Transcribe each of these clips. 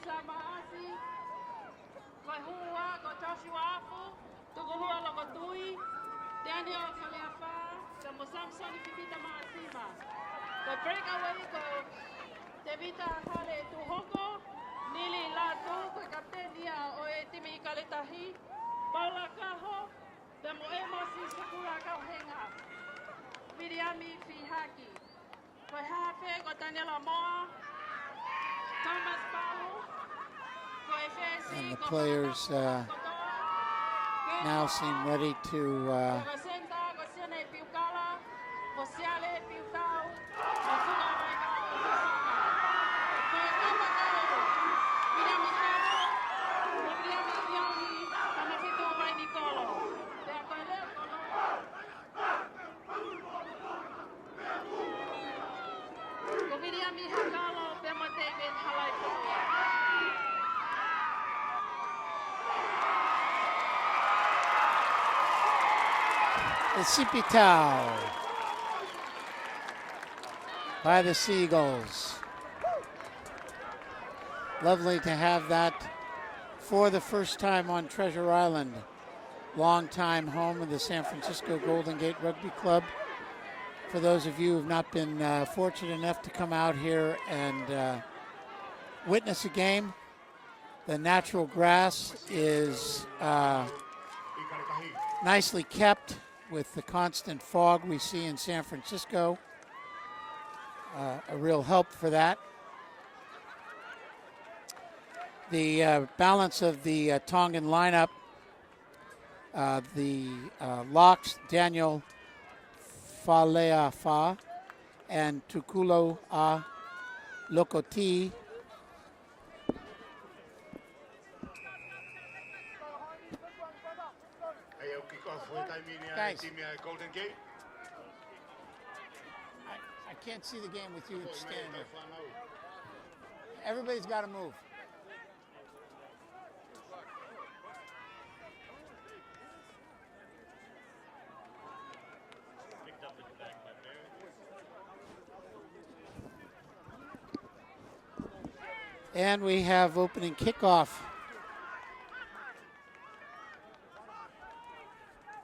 Lisa Maasi, ko Hua, ko Joshua Afu, Tugulua Lokotui, Daniel Kaleafa, ko Samson Fifita Maasima. Ko breakaway ko Tevita Hale Tuhoko, Nili Latu, ko Kaptenia o Timi Kaletahi, Paula Kaho, the Moemosi Sakura Kauhenga, Miriami Fihaki, ko Hafe, ko Daniela Moa, Thomas Pau, ko FSC, And the players now seem ready to the Sipitao by the Seagulls. Lovely to have that for the first time on Treasure Island. Longtime home of the San Francisco Golden Gate Rugby Club. For those of you who have not been fortunate enough to come out here and witness a game, the natural grass is nicely kept with the constant fog we see in San Francisco. A real help for that. The balance of the Tongan lineup, the locks, Daniel Faleafa and Tukulo A Lokoti. Guys, I can't see the game with you standing there. Everybody's got to move. And we have opening kickoff.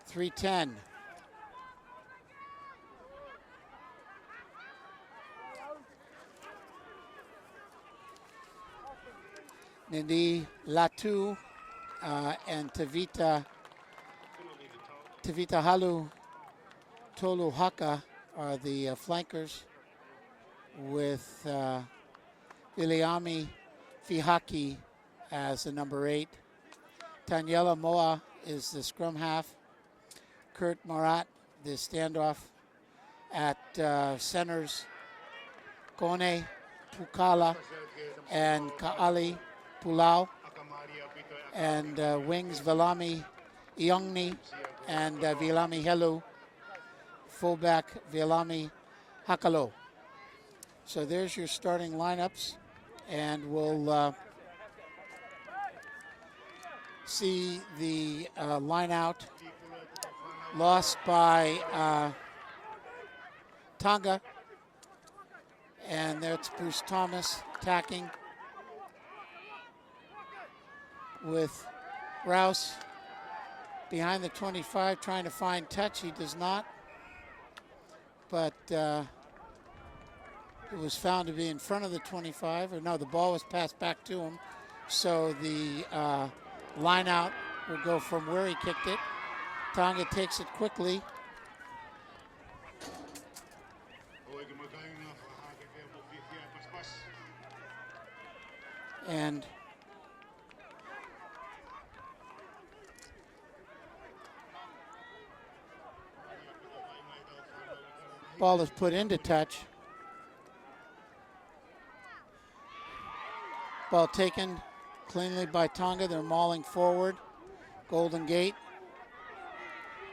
3:10. Nindi Latu and Tavita Halu Toluhaka are the flankers, with Iliami Fihaki as the number 8. Taniela Moa is the scrum half. Kurt Marat, the standoff. At centers, Kone Pukala and Kaali Pulau. And wings, Vilami Iongni and Vilami Helu. Fullback, Vilami Hakalo. So there's your starting lineups, and we'll see the line out. Lost by Tonga, and there's Bruce Thomas attacking with Rouse behind the 25 trying to find touch. He does not, but it was found to be in front of the 25, or no, the ball was passed back to him, so the line out will go from where he kicked it. Tonga takes it quickly. And ball is put into touch. Ball taken cleanly by Tonga. They're mauling forward. Golden Gate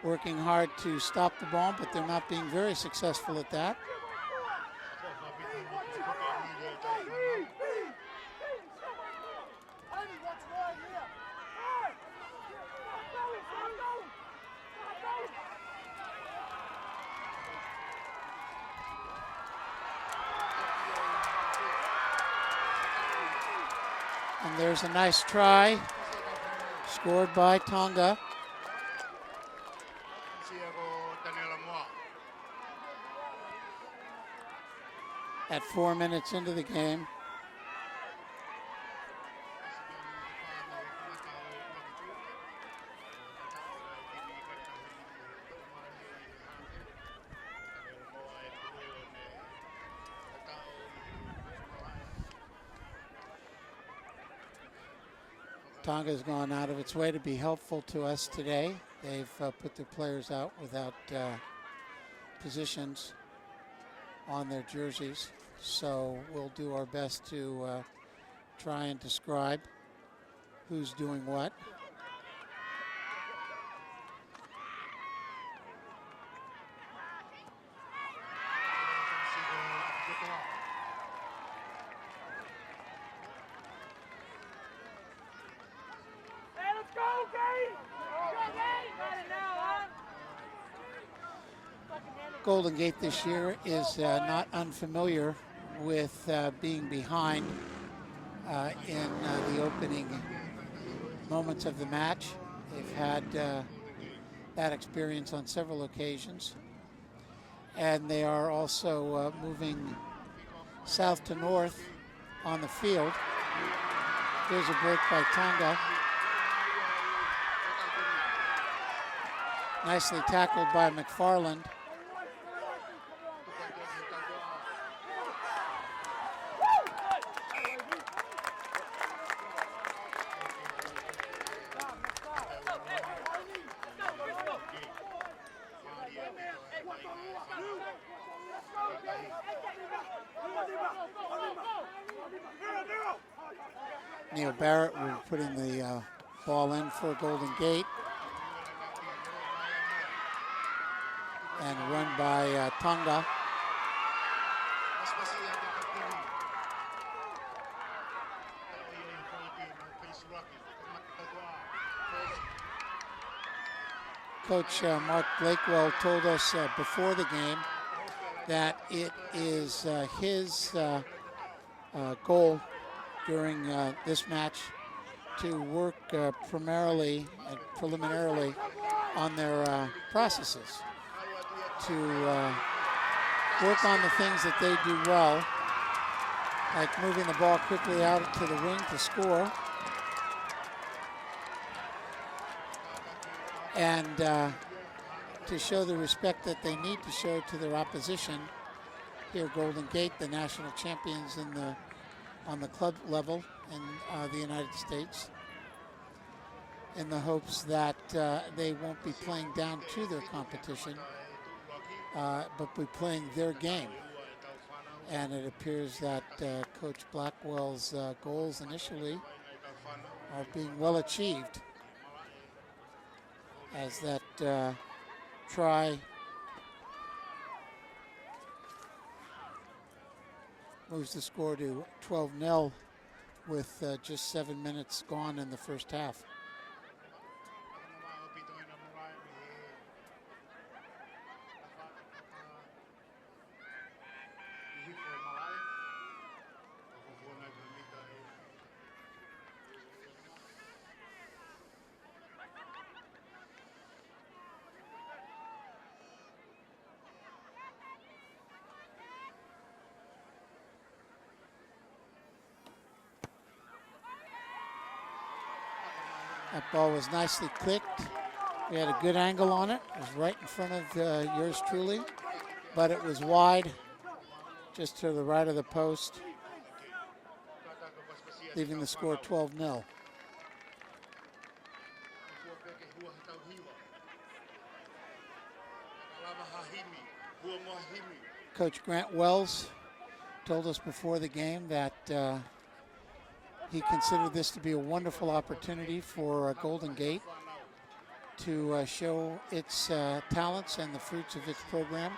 working hard to stop the ball, but they're not being very successful at that. And there's a nice try scored by Tonga. At 4 minutes into the game. Tonga's gone out of its way to be helpful to us today. They've put their players out without positions on their jerseys. So we'll do our best to try and describe who's doing what. Golden Gate this year is not unfamiliar with being behind in the opening moments of the match. They've had that experience on several occasions. And they are also moving south to north on the field. Here's a break by Tonga. Nicely tackled by McFarland. Neil Barrett will be putting the ball in for Golden Gate. And run by Tonga. Coach Mark Blakewell told us before the game that it is his goal during this match to work primarily and preliminarily on their processes, to work on the things that they do well, like moving the ball quickly out to the wing to score, and to show the respect that they need to show to their opposition. Here, Golden Gate, the national champions on the club level in the United States, in the hopes that they won't be playing down to their competition, but be playing their game. And it appears that Coach Blackwell's goals initially are being well achieved, as that try moves the score to 12-0 with just 7 minutes gone in the first half. That ball was nicely clicked. We had a good angle on it. It was right in front of yours truly, but it was wide, just to the right of the post, leaving the score 12-0. Coach Grant Wells told us before the game that he considered this to be a wonderful opportunity for Golden Gate to show its talents and the fruits of its program.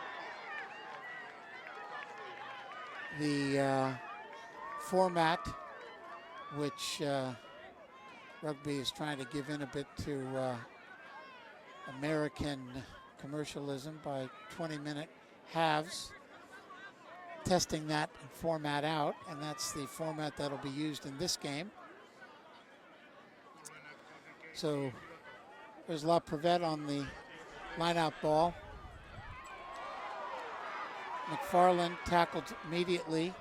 The format, which rugby is trying to give in a bit to American commercialism by 20-minute halves, testing that format out, and that's the format that'll be used in this game. So there's La Prevette on the line-out ball. McFarland tackled immediately.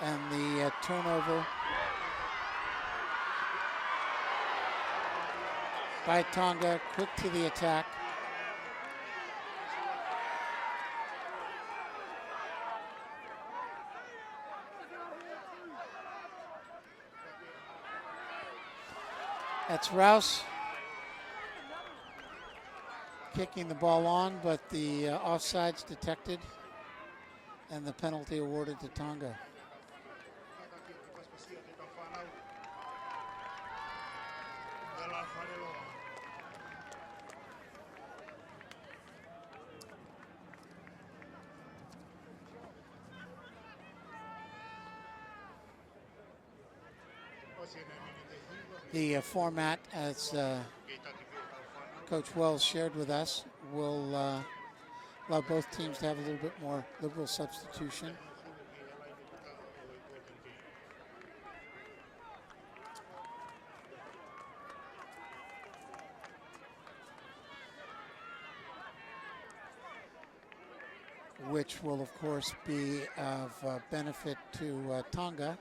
And the turnover by Tonga, quick to the attack. That's Rouse kicking the ball on, but the offside's detected and the penalty awarded to Tonga. The format, as Coach Wells shared with us, will allow both teams to have a little bit more liberal substitution. Which will, of course, be of benefit to Tonga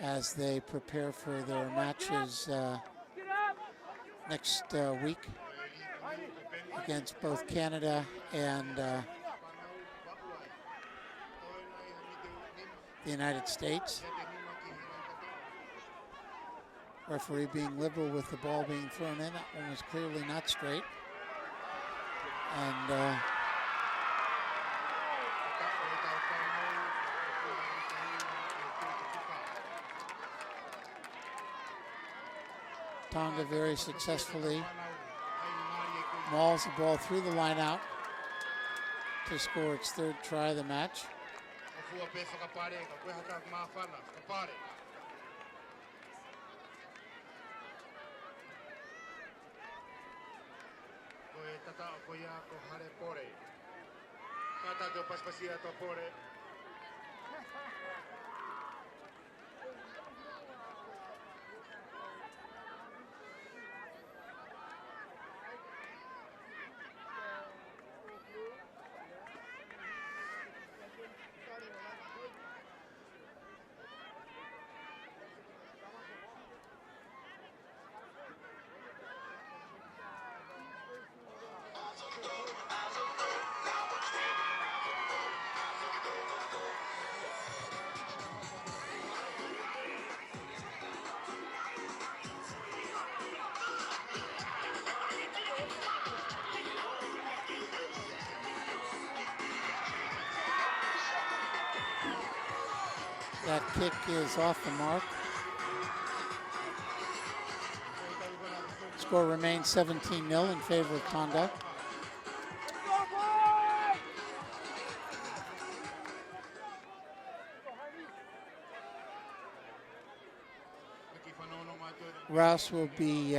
as they prepare for their matches next week against both Canada and the United States. Referee being liberal with the ball being thrown in. That one was clearly not straight. And Tonga very successfully mauls the ball through the line out to score its third try of the match. That kick is off the mark. Score remains 17-0 in favor of Tonga. Rouse will be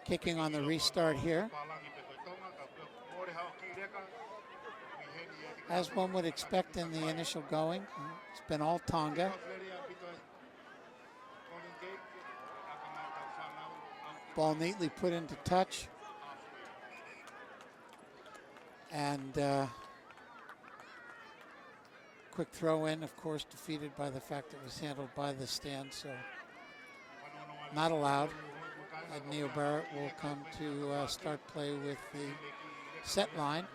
kicking on the restart here. As one would expect in the initial going, it's been all Tonga. Ball neatly put into touch. And quick throw in, of course, defeated by the fact that it was handled by the stand, so not allowed. And Neil Barrett will come to start play with the set line.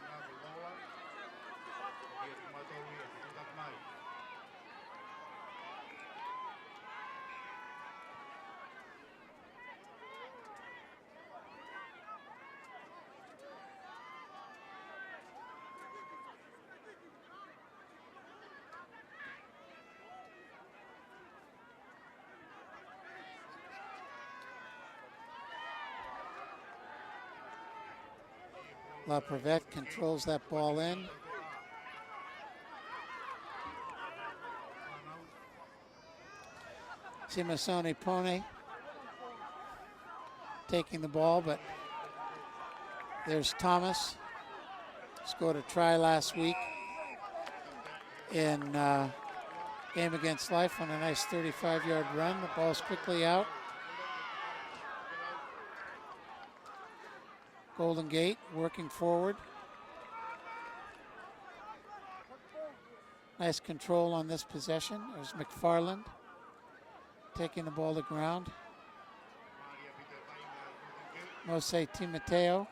La Prevette controls that ball in. Simasoni Pone taking the ball, but there's Thomas. Scored a try last week in game against life on a nice 35-yard run. The ball's quickly out. Golden Gate working forward. Nice control on this possession. There's McFarland taking the ball to ground. Mose Timateo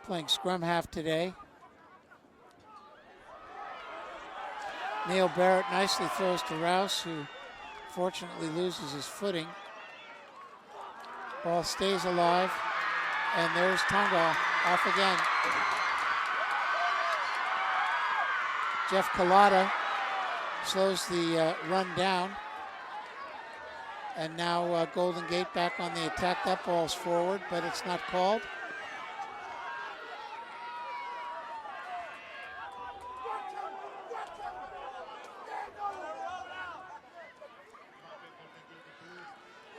playing scrum half today. Neil Barrett nicely throws to Rouse, who fortunately loses his footing. Ball stays alive, and there's Tonga off again. Jeff Kalata slows the run down. And now Golden Gate back on the attack. That ball's forward, but it's not called.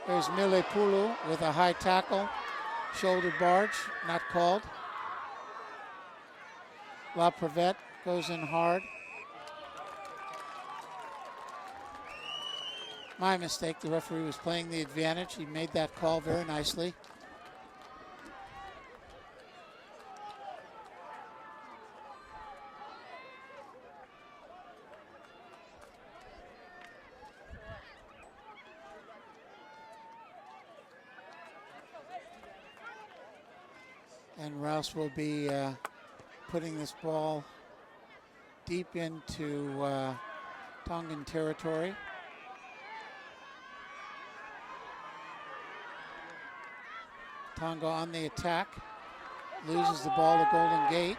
There's Mile Pulu with a high tackle. Shoulder barge, not called. La Prevette goes in hard. My mistake, the referee was playing the advantage. He made that call very nicely. And Rouse will be putting this ball deep into Tongan territory. Tonga on the attack, loses the ball to Golden Gate.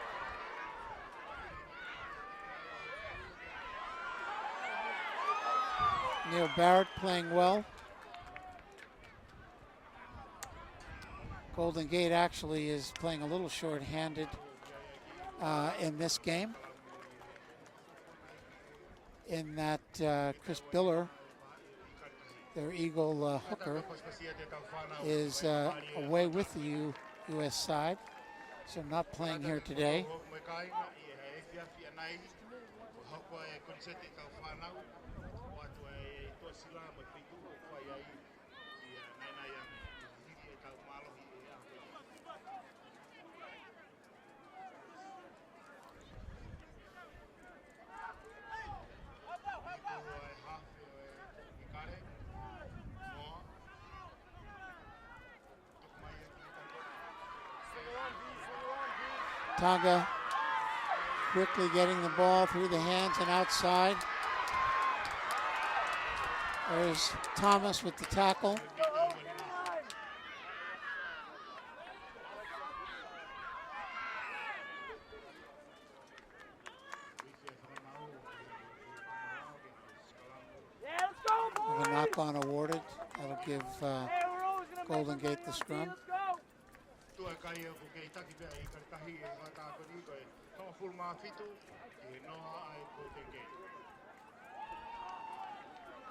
Neil Barrett playing well. Golden Gate actually is playing a little short-handed in this game, in that Chris Biller, their Eagle hooker, is away with the U.S. side, so not playing here today. Tonga quickly getting the ball through the hands and outside. There's Thomas with the tackle. With a knock-on awarded. That'll give Golden Gate the scrum.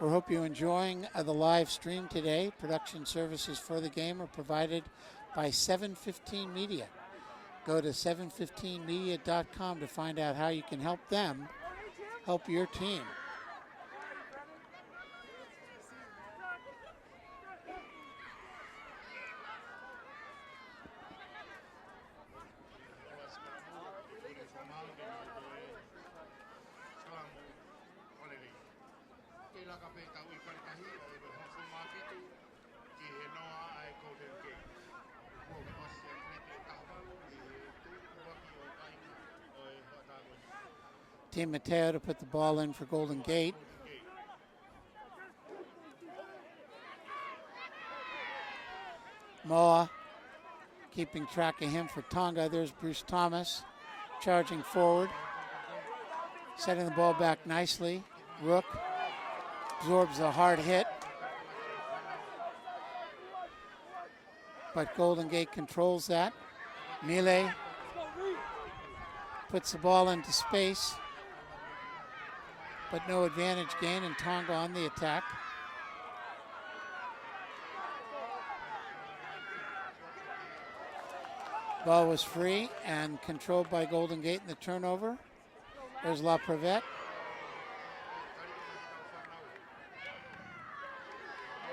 We hope you're enjoying the live stream today. Production services for the game are provided by 715 Media. Go to 715media.com to find out how you can help them help your team. Team Mateo to put the ball in for Golden Gate. Moa keeping track of him for Tonga. There's Bruce Thomas charging forward, setting the ball back nicely. Rook absorbs a hard hit, but Golden Gate controls that. Mile puts the ball into space, but no advantage gain, and Tonga on the attack. Ball was free and controlled by Golden Gate in the turnover. There's La Prevette.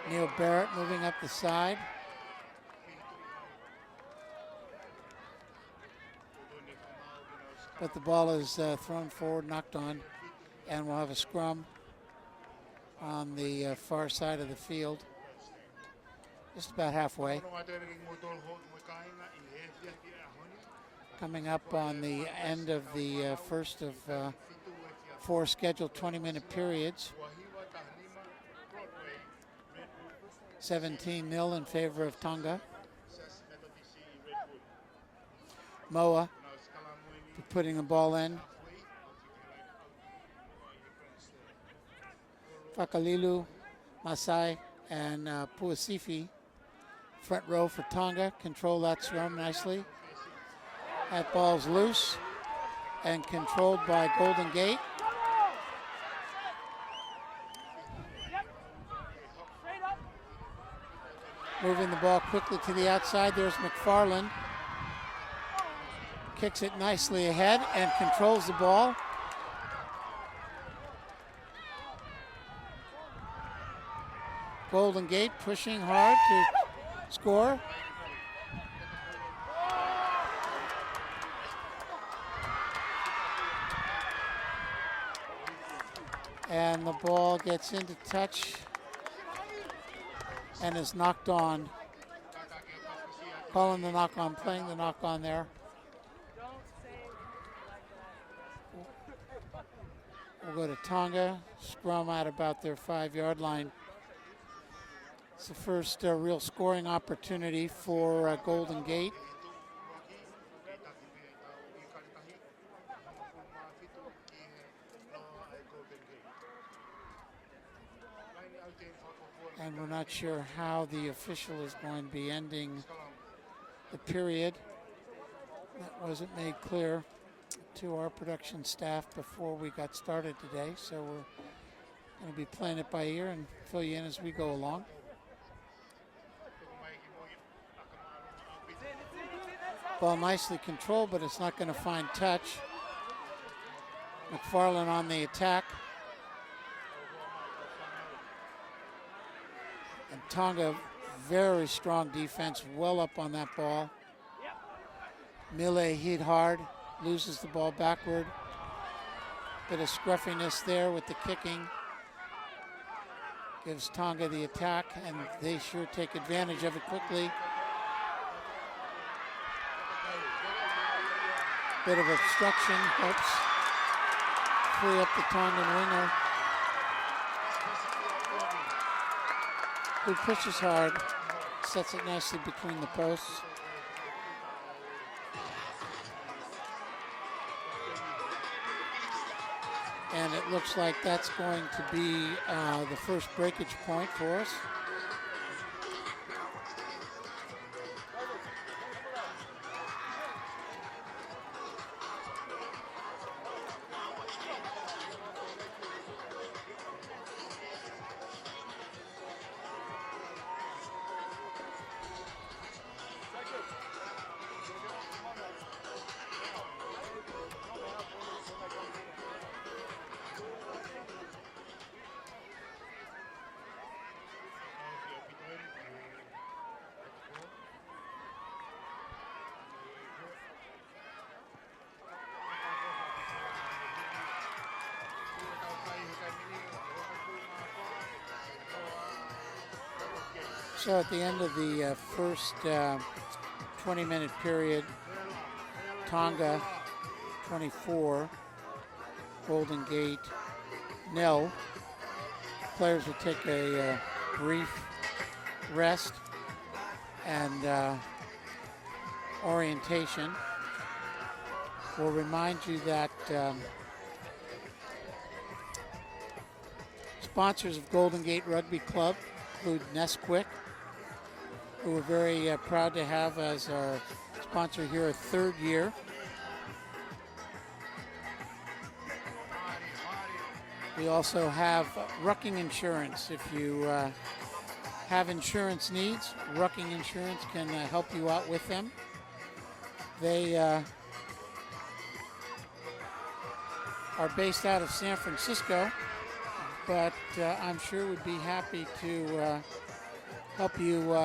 Neil Barrett moving up the side. But the ball is thrown forward, knocked on, and we'll have a scrum on the far side of the field. Just about halfway. Coming up on the end of the first of 4 scheduled 20-minute periods. 17-0 in favor of Tonga. Moa putting the ball in. Fakalilu, Masai, and Puasifi. Front row for Tonga. Control that scrum nicely. That ball's loose and controlled by Golden Gate. Moving the ball quickly to the outside. There's McFarland. Kicks it nicely ahead and controls the ball. Golden Gate pushing hard to score. And the ball gets into touch and is knocked on. Calling the knock on, playing the knock on there. We'll go to Tonga, scrum at about their 5-yard line. It's the first real scoring opportunity for Golden Gate. And we're not sure how the official is going to be ending the period. That wasn't made clear to our production staff before we got started today, so we're going to be playing it by ear and fill you in as we go along. Ball nicely controlled, but it's not going to find touch. McFarland on the attack. And Tonga, very strong defense, well up on that ball. Mille hit hard, loses the ball backward. Bit of scruffiness there with the kicking. Gives Tonga the attack, and they sure take advantage of it quickly. Bit of obstruction helps free up the Tongan winger, who pushes hard, sets it nicely between the posts. And it looks like that's going to be the first breakage point for us. So at the end of the first 20-minute period, Tonga 24, Golden Gate 0. Players will take a brief rest and orientation. We'll remind you that sponsors of Golden Gate Rugby Club include Nesquik, who we're very proud to have as our sponsor here a third year. We also have Rucking Insurance. If you have insurance needs, Rucking Insurance can help you out with them. They are based out of San Francisco, but I'm sure would be happy to help you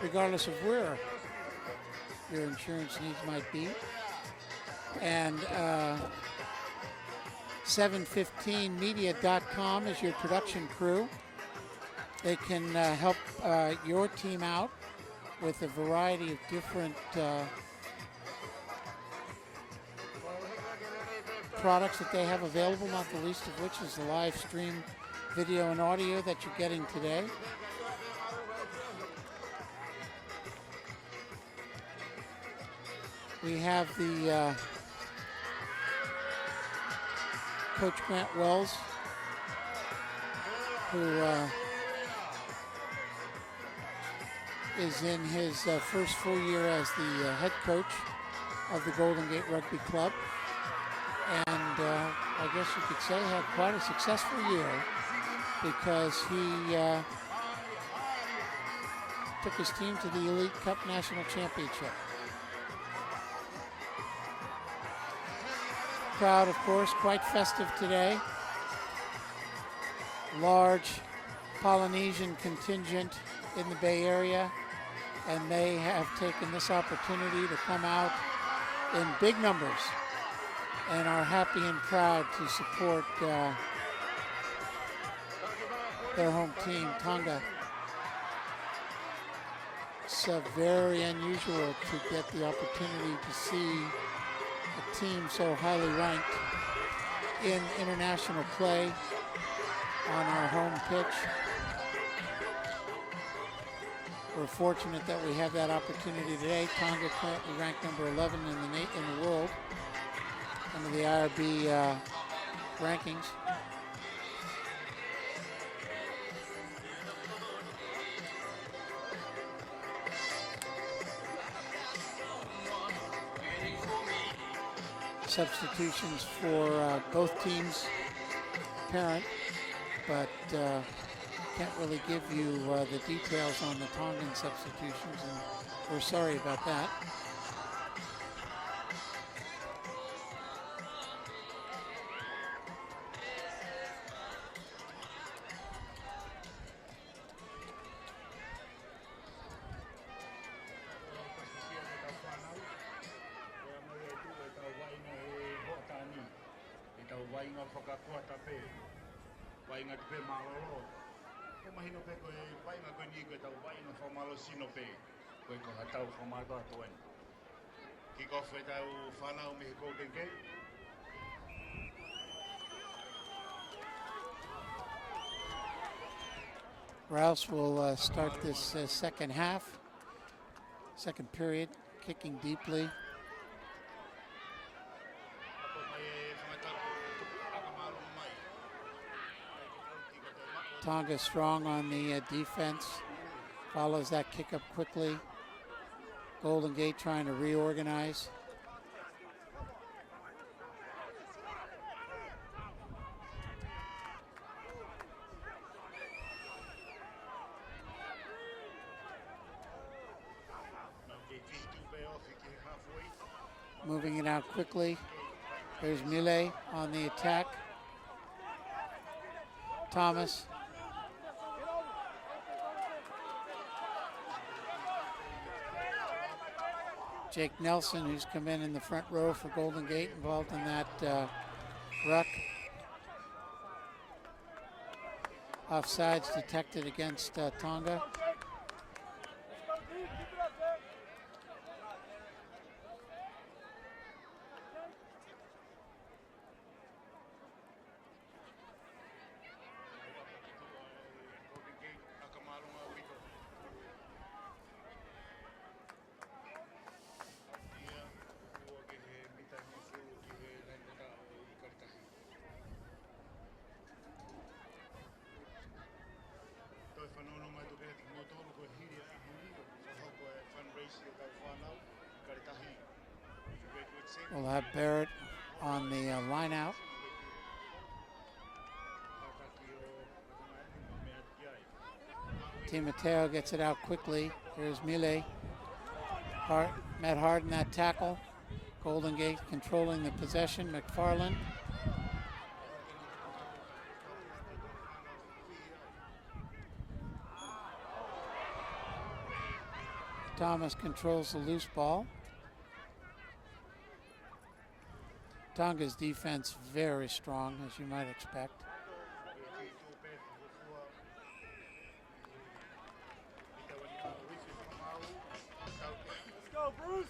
regardless of where your insurance needs might be. And 715media.com is your production crew. They can help your team out with a variety of different products that they have available, not the least of which is the live stream video and audio that you're getting today. We have the Coach Grant Wells, who is in his first full year as the head coach of the Golden Gate Rugby Club. And I guess you could say had quite a successful year because he took his team to the Elite Cup National Championship. Crowd, of course, quite festive today. Large Polynesian contingent in the Bay Area, and they have taken this opportunity to come out in big numbers and are happy and proud to support their home team, Tonga. It's very unusual to get the opportunity to see a team so highly ranked in international play on our home pitch. We're fortunate that we have that opportunity today. Tonga currently ranked number 11 in the world under the IRB rankings. Substitutions for both teams apparent, but can't really give you the details on the Tongan substitutions, and we're sorry about that. Rouse will start this second half, second period, kicking deeply. Tonga strong on the defense, follows that kick up quickly. Golden Gate trying to reorganize. Moving it out quickly. There's Mile on the attack. Thomas. Jake Nelson, who's come in the front row for Golden Gate, involved in that ruck. Offsides detected against Tonga. We'll have Barrett on the line out. Mateo gets it out quickly. Here's Mile. Met hard in that tackle. Golden Gate controlling the possession. McFarland. Thomas controls the loose ball. Tonga's defense very strong, as you might expect. Let's go, Bruce!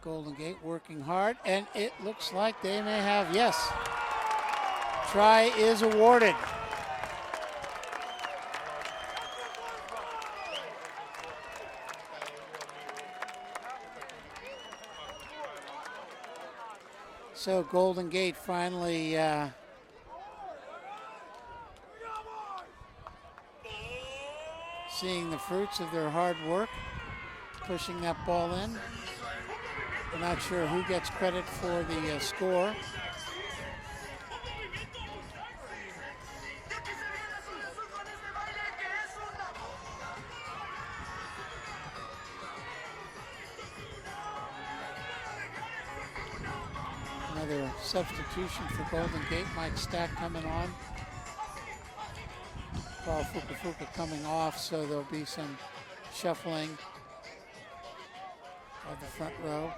Golden Gate working hard, and it looks like they may have, yes. Try is awarded. So Golden Gate finally seeing the fruits of their hard work, pushing that ball in. I'm not sure who gets credit for the score. Another substitution for Golden Gate. Mike Stack coming on. Paul Fukafuka coming off, so there'll be some shuffling of the front row.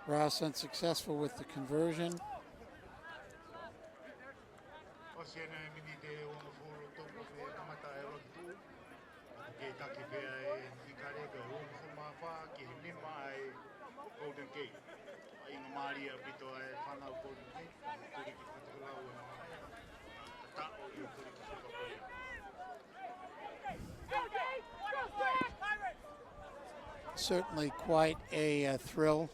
Rouse unsuccessful with the conversion. Certainly quite a thrill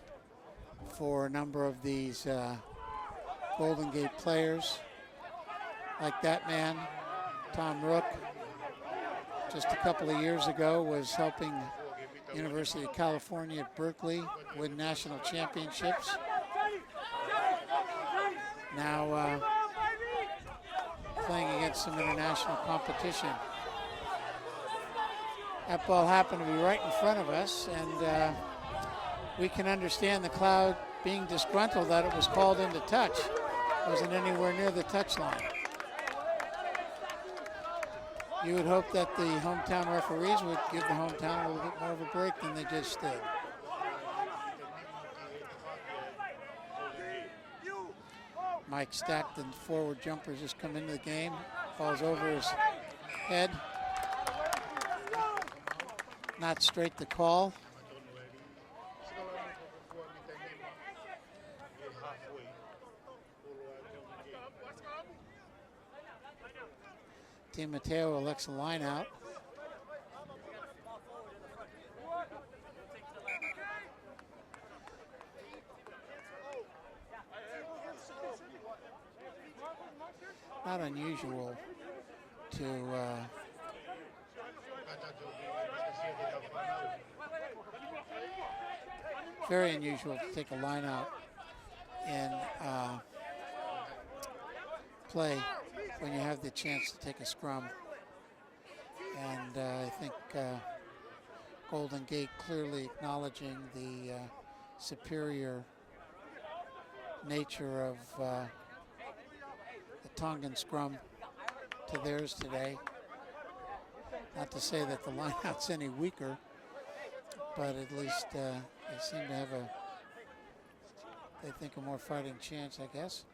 for a number of these Golden Gate players. Like that man, Tom Rook, just a couple of years ago was helping University of California at Berkeley win national championships. Now playing against some international competition. That ball happened to be right in front of us, and we can understand the crowd being disgruntled that it was called into touch. It wasn't anywhere near the touch line. You would hope that the hometown referees would give the hometown a little bit more of a break than they just did. Mike Stack, the forward jumper, just come into the game, falls over his head. Not straight the call. Team Mateo elects a line out. Not unusual to very unusual to take a line out in play when you have the chance to take a scrum. And I think Golden Gate clearly acknowledging the superior nature of the Tongan scrum to theirs today. Not to say that the lineout's any weaker, but at least they seem to have they think a more fighting chance, I guess.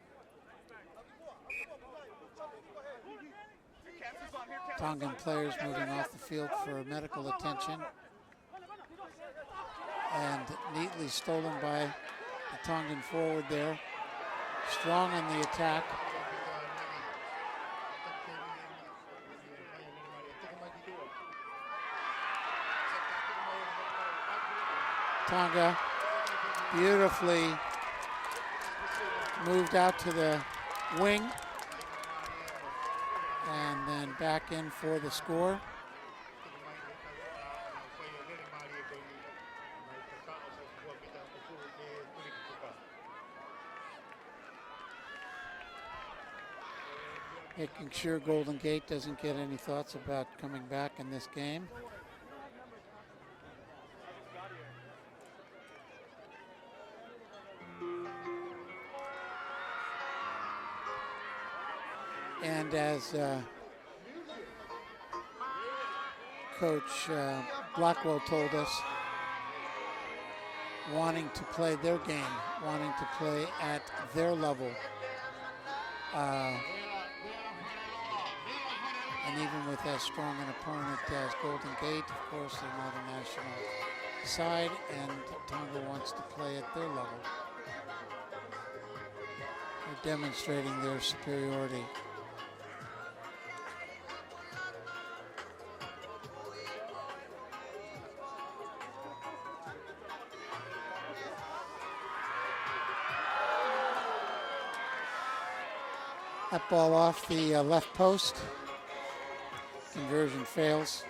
Tongan players moving off the field for medical attention. And neatly stolen by the Tongan forward there. Strong in the attack. Tonga beautifully moved out to the wing and then back in for the score. Making sure Golden Gate doesn't get any thoughts about coming back in this game. And as Coach Blackwell told us, wanting to play their game, wanting to play at their level. And even with as strong an opponent as Golden Gate, of course, they're not a national side, and Tonga wants to play at their level. They're demonstrating their superiority. That ball off the left post. Conversion fails.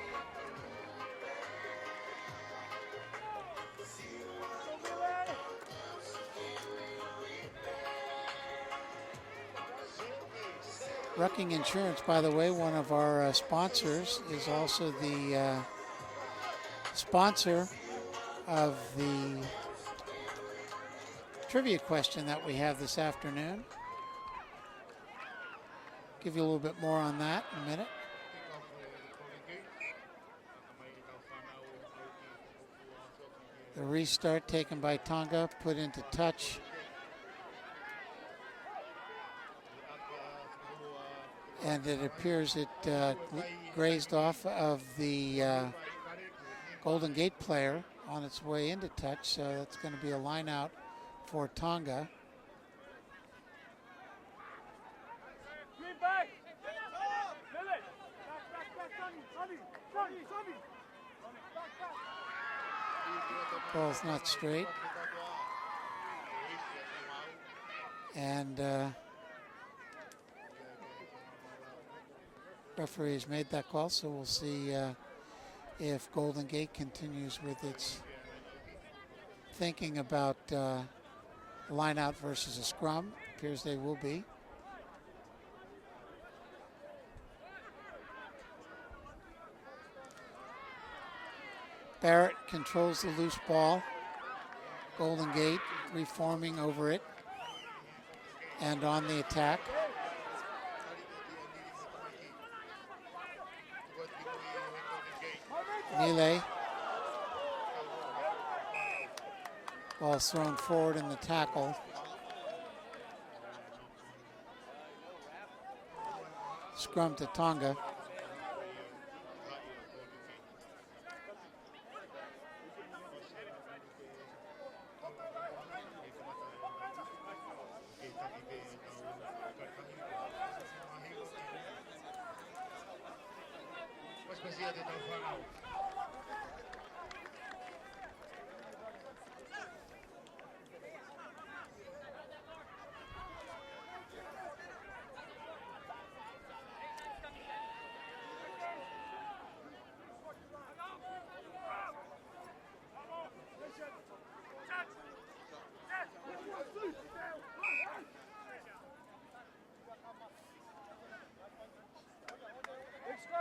Rucking Insurance, by the way, one of our sponsors, is also the sponsor of the trivia question that we have this afternoon. Give you a little bit more on that in a minute. The restart taken by Tonga, put into touch. And it appears it grazed off of the Golden Gate player on its way into touch, so that's going to be a line out for Tonga. Ball's not straight. And referee has made that call, so we'll see if Golden Gate continues with its thinking about line out versus a scrum. Appears they will be. Barrett controls the loose ball. Golden Gate reforming over it and on the attack. Nile. Ball's thrown forward in the tackle. Scrum to Tonga.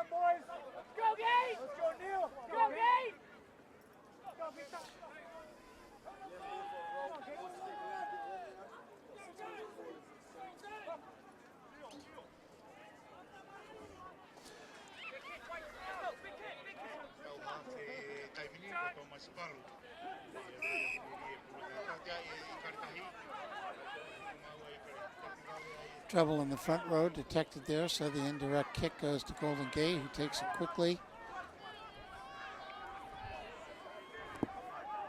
Boys, let's go, Gate! Let's go, Neil! Trouble in the front row detected there, so the indirect kick goes to Golden Gate, who takes it quickly.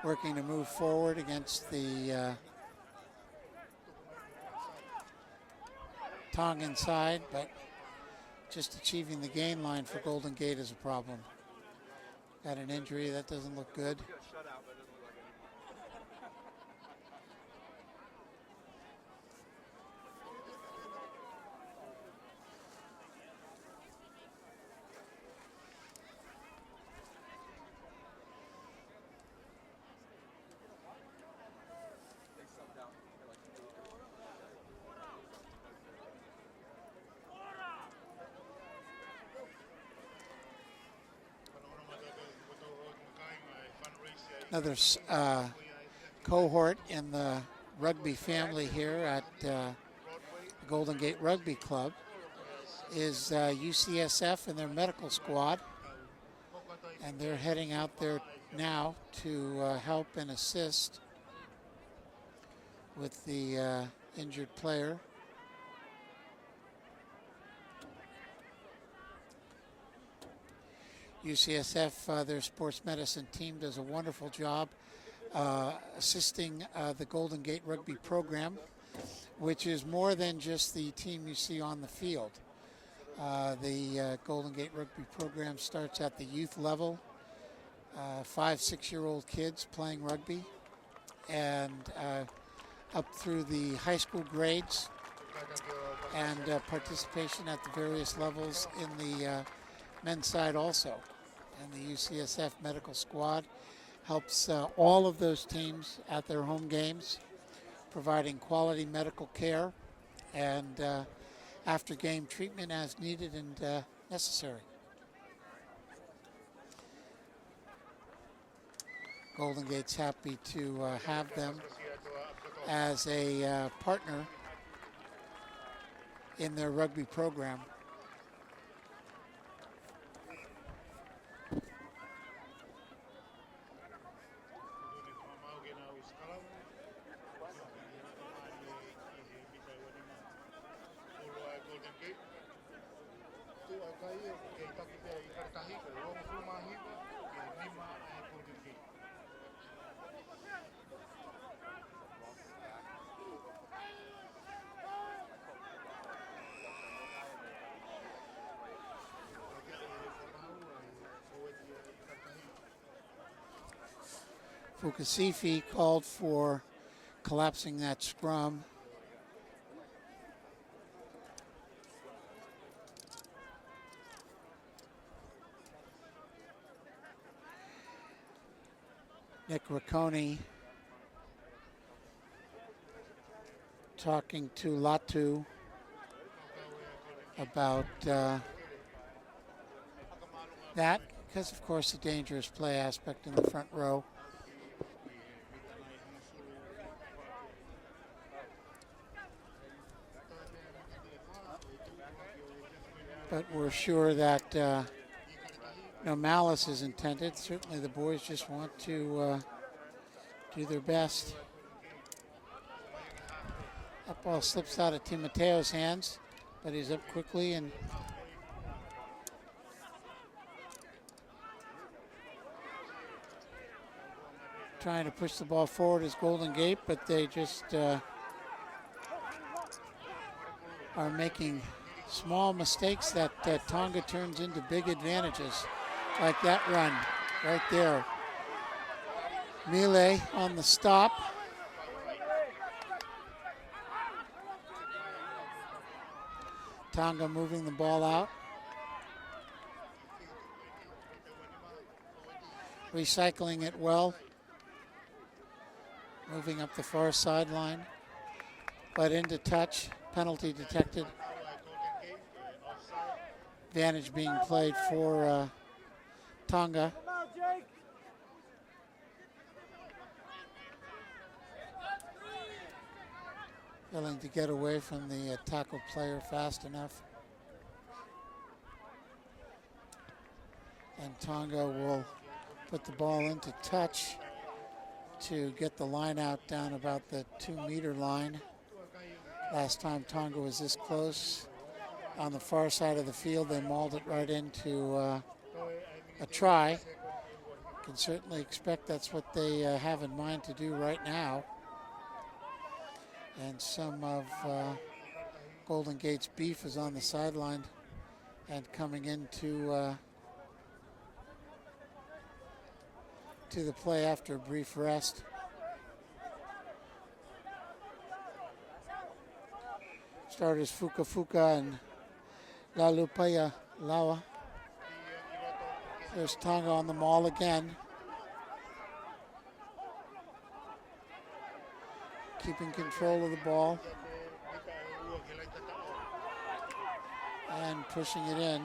Working to move forward against the Tongan side, but just achieving the gain line for Golden Gate is a problem. Got an injury, that doesn't look good. Another cohort in the rugby family here at the Golden Gate Rugby Club is UCSF and their medical squad. And they're heading out there now to help and assist with the injured player. UCSF, their sports medicine team, does a wonderful job assisting the Golden Gate Rugby program, which is more than just the team you see on the field. The Golden Gate Rugby program starts at the youth level, 5-6-year-old kids playing rugby, and up through the high school grades, and participation at the various levels in the men's side also. And the UCSF medical squad helps all of those teams at their home games, providing quality medical care and after game treatment as needed and necessary. Golden Gate's happy to have them as a partner in their rugby program. Fukasifi called for collapsing that scrum. Nick Riccone talking to Latu about that, because of course the dangerous play aspect in the front row. But we're sure that no malice is intended. Certainly the boys just want to do their best. That ball slips out of Timoteo's hands, but he's up quickly and trying to push the ball forward as Golden Gate, but they just are making small mistakes that Tonga turns into big advantages, like that run right there. Mile on the stop. Tonga moving the ball out. Recycling it well. Moving up the far sideline, but into touch. Penalty detected. Advantage being played for Tonga. Failing to get away from the tackle player fast enough. And Tonga will put the ball into touch to get the line out down about the 2-meter line Last time Tonga was this close on the far side of the field, they mauled it right into a try. Can certainly expect that's what they have in mind to do right now. And some of Golden Gate's beef is on the sideline and coming into to the play after a brief rest. Starters Fuka Fuka and Lalupaya Lawa. There's Tonga on the maul again. Keeping control of the ball. And pushing it in.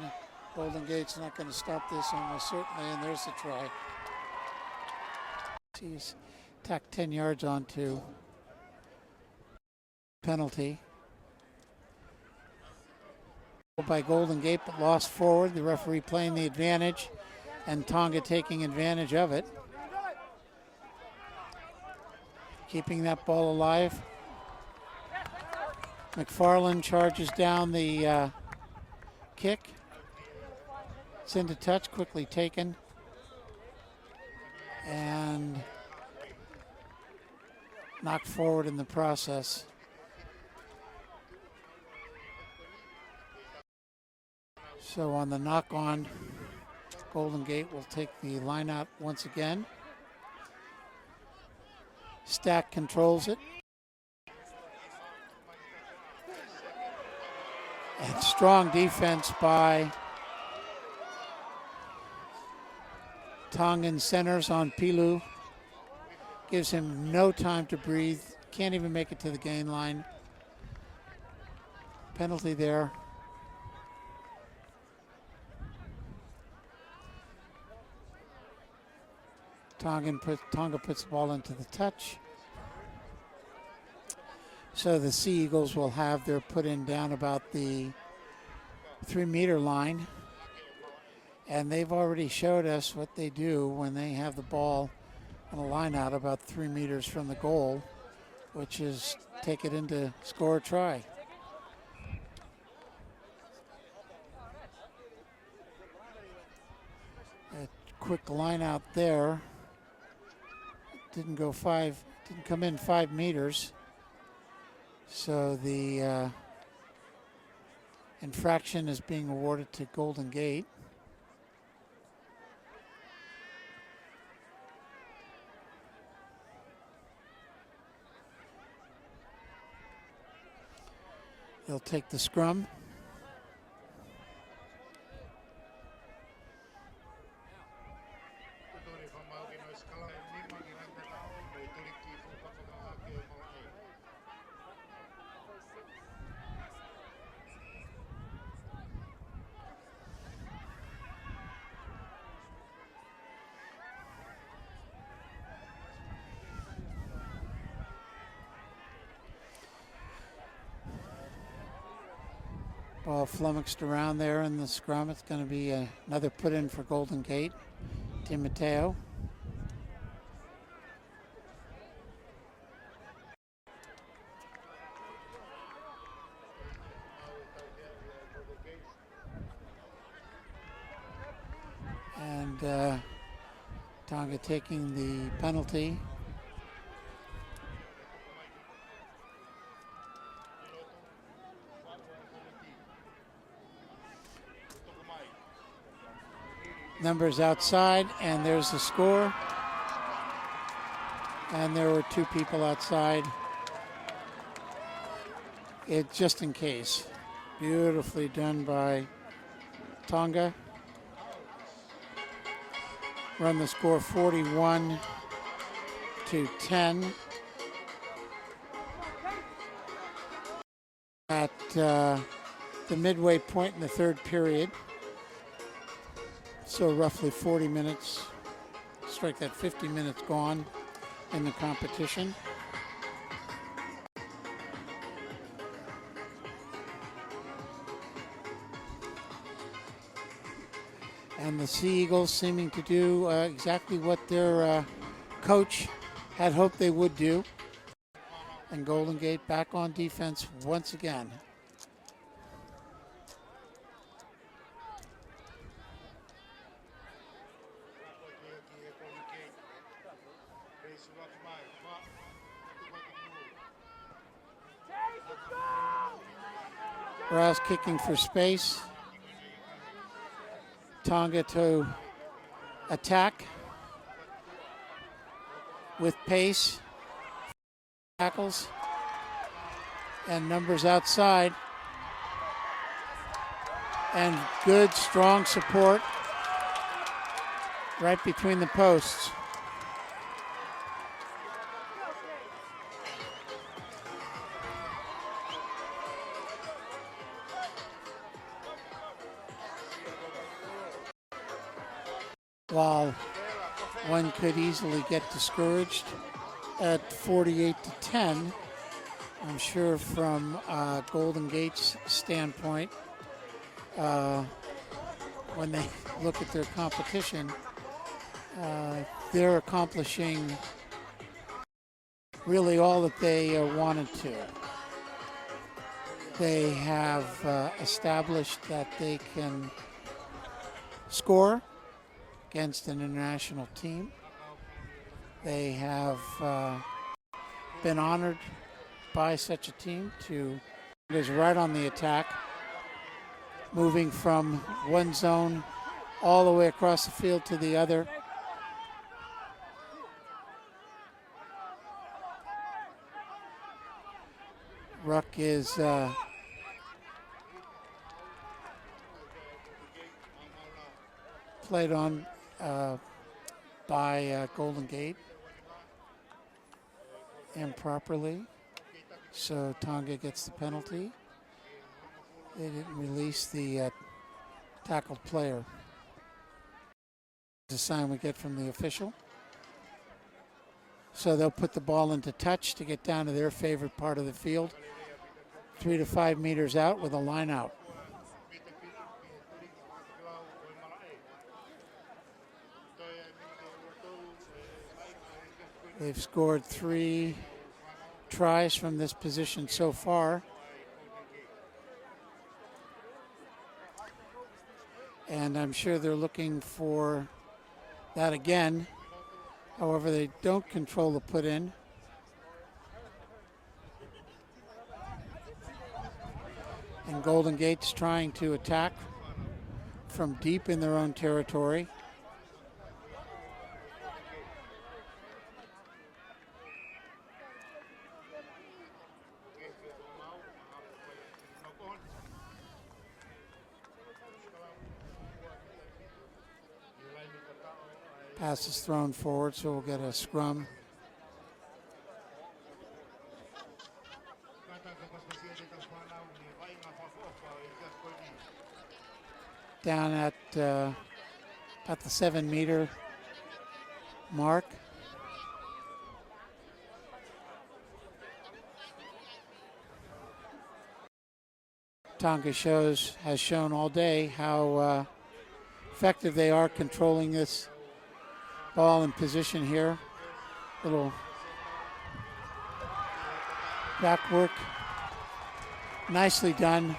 Golden Gate's not going to stop this almost certainly, and there's the try. He's tacked 10 yards onto penalty. By Golden Gate, but lost forward. The referee playing the advantage, and Tonga taking advantage of it. Keeping that ball alive. McFarland charges down the kick. It's into touch, quickly taken. And knocked forward in the process. So on the knock-on, Golden Gate will take the line out once again. Stack controls it. And strong defense by Tongan centers on Pilu. Gives him no time to breathe. Can't even make it to the gain line. Penalty there. Tonga puts the ball into the touch. So the Sea Eagles will have their put in down about the 3-meter line. And they've already showed us what they do when they have the ball on a line out about 3 meters from the goal, which is take it in to score a try. A quick line out there. Didn't come in 5 meters. So the infraction is being awarded to Golden Gate. They'll take the scrum. Ball flummoxed around there in the scrum. It's going to be another put in for Golden Gate. Tim Mateo. And Tonga taking the penalty. Numbers outside, and there's the score. And there were 2 people outside. It just in case. Beautifully done by Tonga. Run the score 41-10. At the midway point in the 3rd period. So roughly 40 minutes, strike that 50 minutes gone in the competition. And the Sea Eagles seeming to do exactly what their coach had hoped they would do. And Golden Gate back on defense once again. Rouse kicking for space. Tonga to attack with pace, tackles, and numbers outside. And good, strong support right between the posts. While one could easily get discouraged at 48-10, I'm sure from Golden Gate's standpoint, when they look at their competition, they're accomplishing really all that they wanted to. They have established that they can score against an international team. They have been honored by such a team to is right on the attack, moving from one zone all the way across the field to the other. Ruck is played on by Golden Gate improperly, so Tonga gets the penalty. They didn't release the tackled player. It's a sign we get from the official. So they'll put the ball into touch to get down to their favorite part of the field, 3 to 5 meters out with a line out. They've scored 3 tries from this position so far. And I'm sure they're looking for that again. However, they don't control the put in. And Golden Gate's trying to attack from deep in their own territory. Pass is thrown forward, so we'll get a scrum. Down at the 7-meter mark. Tonga has shown all day how effective they are controlling this ball in position here. Little back work. Nicely done